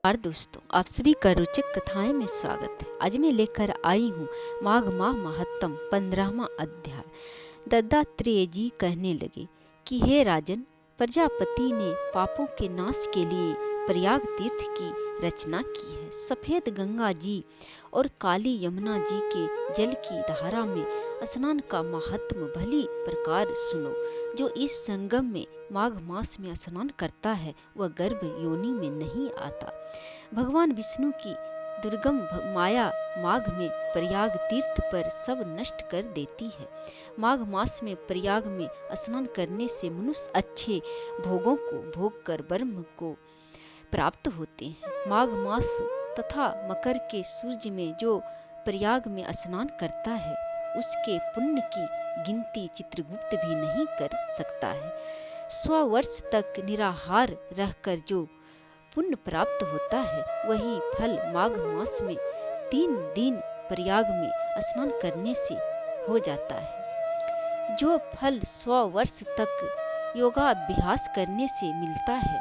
और दोस्तों, आप सभी का रोचक कथाएं में स्वागत है। आज मैं लेकर आई हूँ माघ माह महात्म 15वां अध्याय। दत्तात्रेय जी कहने लगे कि हे राजन, प्रजापति ने पापों के नाश के लिए प्रयाग तीर्थ की रचना की है। सफेद गंगा जी और काली यमुना जी के जल की धारा में स्नान का महात्म भली प्रकार सुनो। जो इस संगम में माघ मास में स्नान करता है वह गर्भ योनि में नहीं आता। भगवान विष्णु की दुर्गम माया माघ में प्रयाग तीर्थ पर सब नष्ट कर देती है। माघ मास में प्रयाग में स्नान करने से मनुष्य अच्छे भोगों को भोग कर ब्रह्म को प्राप्त होते हैं। माघ मास तथा मकर के सूर्य में जो प्रयाग में स्नान करता है उसके पुण्य की गिनती चित्रगुप्त भी नहीं कर सकता है। 100 वर्ष तक निराहार रहकर जो पुण्य प्राप्त होता है वही फल माघ मास में 3 दिन प्रयाग में स्नान करने से हो जाता है। जो फल 100 वर्ष तक योगाभ्यास करने से मिलता है,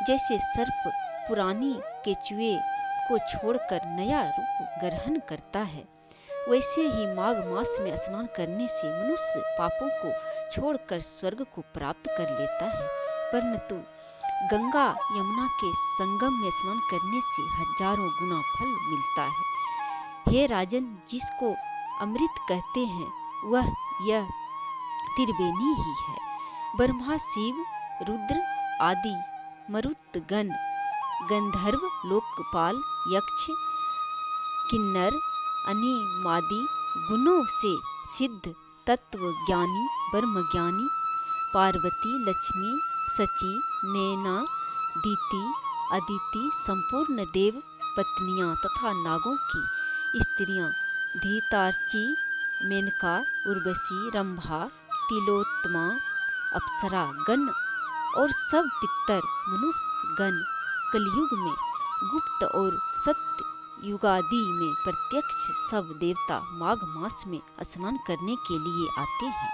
जैसे सर्प पुरानी केचुए को छोड़कर नया रूप ग्रहण करता है, वैसे ही माघ मास में स्नान करने से मनुष्य पापों को छोड़कर स्वर्ग को प्राप्त कर लेता है। परंतु गंगा यमुना के संगम में स्नान करने से हजारों गुना फल मिलता है। हे राजन, जिसको अमृत कहते हैं वह यह त्रिवेणी ही है। ब्रह्मा, शिव, रुद्र आदि मरुतगण, गंधर्व, लोकपाल, यक्ष, किन्नर, अनिमादि गुणों से सिद्ध तत्व ज्ञानी, ब्रह्म ज्ञानी, पार्वती, लक्ष्मी, सची, नैना, दीति, अदिति, संपूर्ण देव पत्नियां तथा नागों की स्त्रियां, धृतार्ची, मेनका, उर्वशी, रंभा, तिलोत्तमा, अप्सरा गण और सब पितर मनुष्य गण कलयुग में गुप्त और सत्य युगादि में प्रत्यक्ष सब देवता माघ मास में स्नान करने के लिए आते हैं।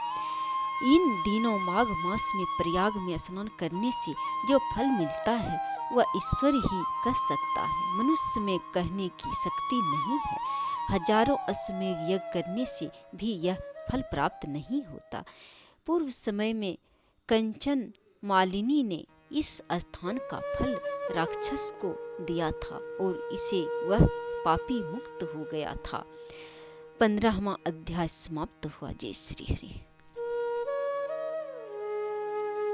इन दिनों माघ मास में प्रयाग में स्नान करने से जो फल मिलता है वह ईश्वर ही कह सकता है। मनुष्य में कहने की शक्ति नहीं है। हजारों अश्वमेध यज्ञ करने से भी यह फल प्राप्त नहीं होता। पूर्व समय में कंचन मालिनी ने इस स्थान का फल राक्षस को दिया था और इसे वह पापी मुक्त हो गया था। 15वां अध्याय समाप्त हुआ। जय श्री हरि।